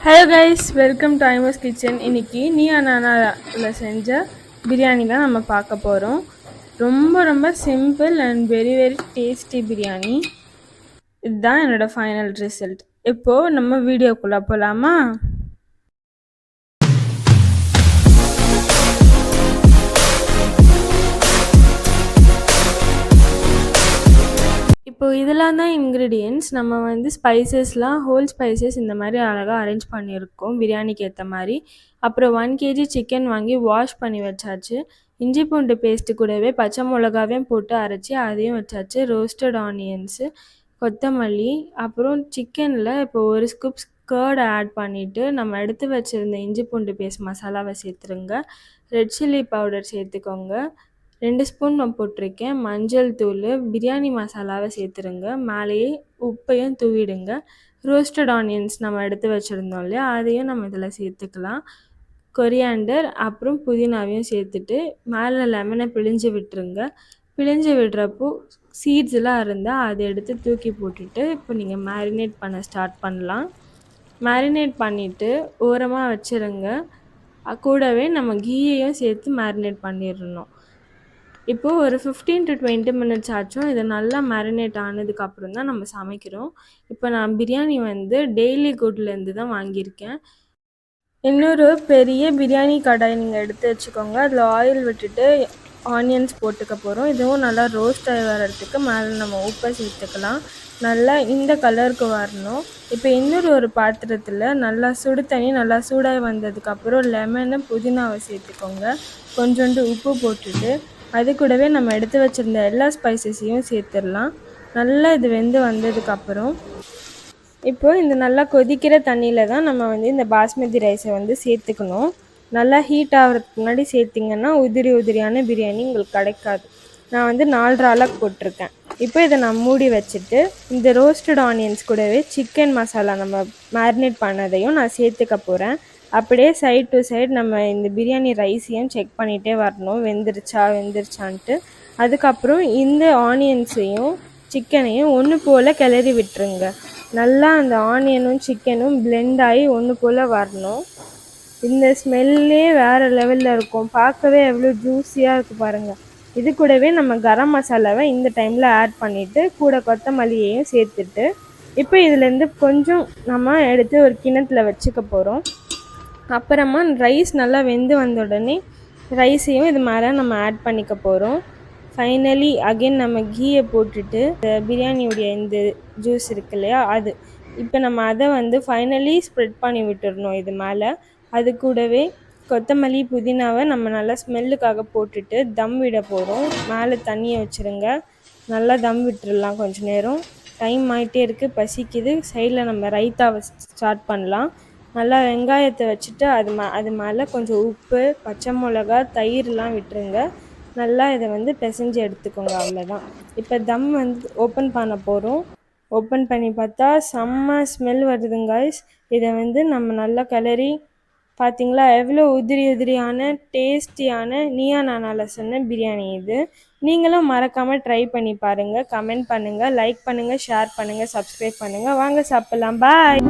Hello guys, welcome to ஐமோஸ் kitchen. இன்னைக்கு நீயா நானாவில் செஞ்ச பிரியாணி தான் நம்ம பார்க்க போகிறோம். ரொம்ப ரொம்ப simple and very very tasty biryani. இதுதான் என்னோடய ஃபைனல் ரிசல்ட். இப்போது நம்ம வீடியோக்குள்ளே போகலாமா? இப்போது இதெல்லாம் தான் இன்க்ரீடியன்ட்ஸ். நம்ம வந்து ஸ்பைசஸ்லாம் ஹோல் ஸ்பைசஸ் இந்த மாதிரி அழகாக அரேஞ்ச் பண்ணியிருக்கோம் பிரியாணிக்கு ஏற்ற மாதிரி. அப்புறம் 1 kg சிக்கன் வாங்கி வாஷ் பண்ணி வச்சாச்சு. இஞ்சி பூண்டு பேஸ்ட்டு கூடவே பச்சை மிளகாவையும் போட்டு அரைச்சி அதையும் வச்சாச்சு. ரோஸ்டட் ஆனியன்ஸு, கொத்தமல்லி, அப்புறம் சிக்கனில் இப்போ ஒரு ஸ்கூப் கர்ட் ஆட் பண்ணிவிட்டு நம்ம எடுத்து வச்சுருந்த இஞ்சி பூண்டு பேஸ்ட் மசாலாவை சேர்த்துருங்க. ரெட் சில்லி பவுடர் சேர்த்துக்கோங்க. 2 ஸ்பூன் நான் போட்டிருக்கேன். மஞ்சள் தூள், பிரியாணி மசாலாவை சேர்த்துருங்க. மேலேயே உப்பையும் தூவிடுங்க. ரோஸ்டட் ஆனியன்ஸ் நம்ம எடுத்து வச்சுருந்தோம் இல்லையா, அதையும் நம்ம இதில் சேர்த்துக்கலாம். கொரியாண்டர் அப்புறம் புதினாவையும் சேர்த்துட்டு மேலே லெமனை பிழிஞ்சு விட்டுருங்க. பிழிஞ்சு விடுறப்போ சீட்ஸ்லாம் இருந்தால் அதை எடுத்து தூக்கி போட்டுட்டு இப்போ நீங்கள் மேரினேட் பண்ண ஸ்டார்ட் பண்ணலாம். மேரினேட் பண்ணிவிட்டு ஓரமாக வச்சுருங்க. கூடவே நம்ம கீயையும் சேர்த்து மேரினேட் பண்ணிடணும். இப்போது ஒரு 15 to 20 minutes ஆச்சும் இது நல்லா மேரினேட் ஆனதுக்கப்புறம் தான் நம்ம சமைக்கிறோம். இப்போ நான் பிரியாணி வந்து டெய்லி குட்லேருந்து தான் வாங்கியிருக்கேன். இன்னொரு பெரிய பிரியாணி கடாய் நீங்கள் எடுத்து வச்சுக்கோங்க. அதில் ஆயில் விட்டுட்டு ஆனியன்ஸ் போட்டுக்க போகிறோம். இதுவும் நல்லா ரோஸ்ட் ஆகி வர்றதுக்கு மேலே நம்ம உப்பை சேர்த்துக்கலாம். நல்லா இந்த கலருக்கு வரணும். இப்போ இன்னொரு ஒரு பாத்திரத்தில் நல்லா சுடு தண்ணி நல்லா சூடாகி வந்ததுக்கப்புறம் லெமனு, புதினாவை சேர்த்துக்கோங்க. கொஞ்சோண்டு உப்பு போட்டுட்டு அது கூடவே நம்ம எடுத்து வச்சுருந்த எல்லா ஸ்பைசஸையும் சேர்த்துடலாம். நல்லா இது வெந்து வந்ததுக்கப்புறம் இப்போது இந்த நல்லா கொதிக்கிற தண்ணியில் தான் நம்ம வந்து இந்த பாஸ்மதி ரைஸை வந்து சேர்த்துக்கணும். நல்லா ஹீட் ஆகிறதுக்கு முன்னாடி சேர்த்திங்கன்னா உதிரி உதிரியான பிரியாணி உங்களுக்கு கிடைக்காது. நான் வந்து 4.5 அளவுக்கு போட்டிருக்கேன். இப்போ இதை நான் மூடி வச்சுட்டு இந்த ரோஸ்டட் ஆனியன்ஸ் கூடவே சிக்கன் மசாலா நம்ம மேரினேட் பண்ணதையும் நான் சேர்த்துக்க போகிறேன். அப்படியே சைட் டு சைட் நம்ம இந்த பிரியாணி ரைஸையும் செக் பண்ணிகிட்டே வரணும், வெந்துருச்சான்ட்டு. அதுக்கப்புறம் இந்த ஆனியன்ஸையும் சிக்கனையும் ஒன்று போல் கிளறி விட்டுருங்க. நல்லா அந்த ஆனியனும் சிக்கனும் பிளெண்ட் ஆகி ஒன்று போல் வரணும். இந்த ஸ்மெல்லே வேறு லெவலில் இருக்கும். பார்க்கவே எவ்வளோ ஜூஸியாக இருக்குது பாருங்கள். இது கூடவே நம்ம கரம் மசாலாவை இந்த டைமில் ஆட் பண்ணிவிட்டு கூட கொத்தமல்லியையும் சேர்த்துட்டு இப்போ இதுலேருந்து கொஞ்சம் நம்ம எடுத்து ஒரு கிணத்துல வச்சுக்க போகிறோம். அப்புறமா ரைஸ் நல்லா வெந்து வந்த உடனே ரைஸையும் இது மேலே நம்ம ஆட் பண்ணிக்க போகிறோம். ஃபைனலி அகெயின் நம்ம கீயை போட்டுட்டு பிரியாணியுடைய இந்த ஜூஸ் இருக்கு இல்லையா, அது இப்போ நம்ம அதை வந்து ஃபைனலி ஸ்ப்ரெட் பண்ணி விட்டுடணும் இது மேலே. அது கூடவே கொத்தமல்லி, புதினாவை நம்ம நல்லா ஸ்மெல்லுக்காக போட்டுட்டு தம் விட போகிறோம். மேலே தண்ணியை வச்சுருங்க. நல்லா தம் விட்டுடலாம். கொஞ்சம் நேரம் டைம் ஆகிட்டே இருக்குது, பசிக்குது. சைடில் நம்ம ரைத்தாவை ஸ்டார்ட் பண்ணலாம். நல்லா வெங்காயத்தை வச்சுட்டு அது மேலே கொஞ்சம் உப்பு, பச்சை மிளகா, தயிர்லாம் விட்டுருங்க. நல்லா இதை வந்து பிசைஞ்சு எடுத்துக்கோங்க. அவ்வளோதான். இப்போ தம் வந்து ஓப்பன் பண்ண போகிறோம். ஓப்பன் பண்ணி பார்த்தா செம்ம ஸ்மெல் வருதுங்க கைஸ். இதை வந்து நம்ம நல்லா கிளறி பார்த்திங்களா, எவ்வளோ உதிரி உதிரியான டேஸ்டியான நீயா நானால சொன்ன பிரியாணி இது. நீங்களும் மறக்காமல் ட்ரை பண்ணி பாருங்கள். கமெண்ட் பண்ணுங்கள், லைக் பண்ணுங்கள், ஷேர் பண்ணுங்கள், சப்ஸ்கிரைப் பண்ணுங்கள். வாங்க சாப்பிட்லாம். பாய்.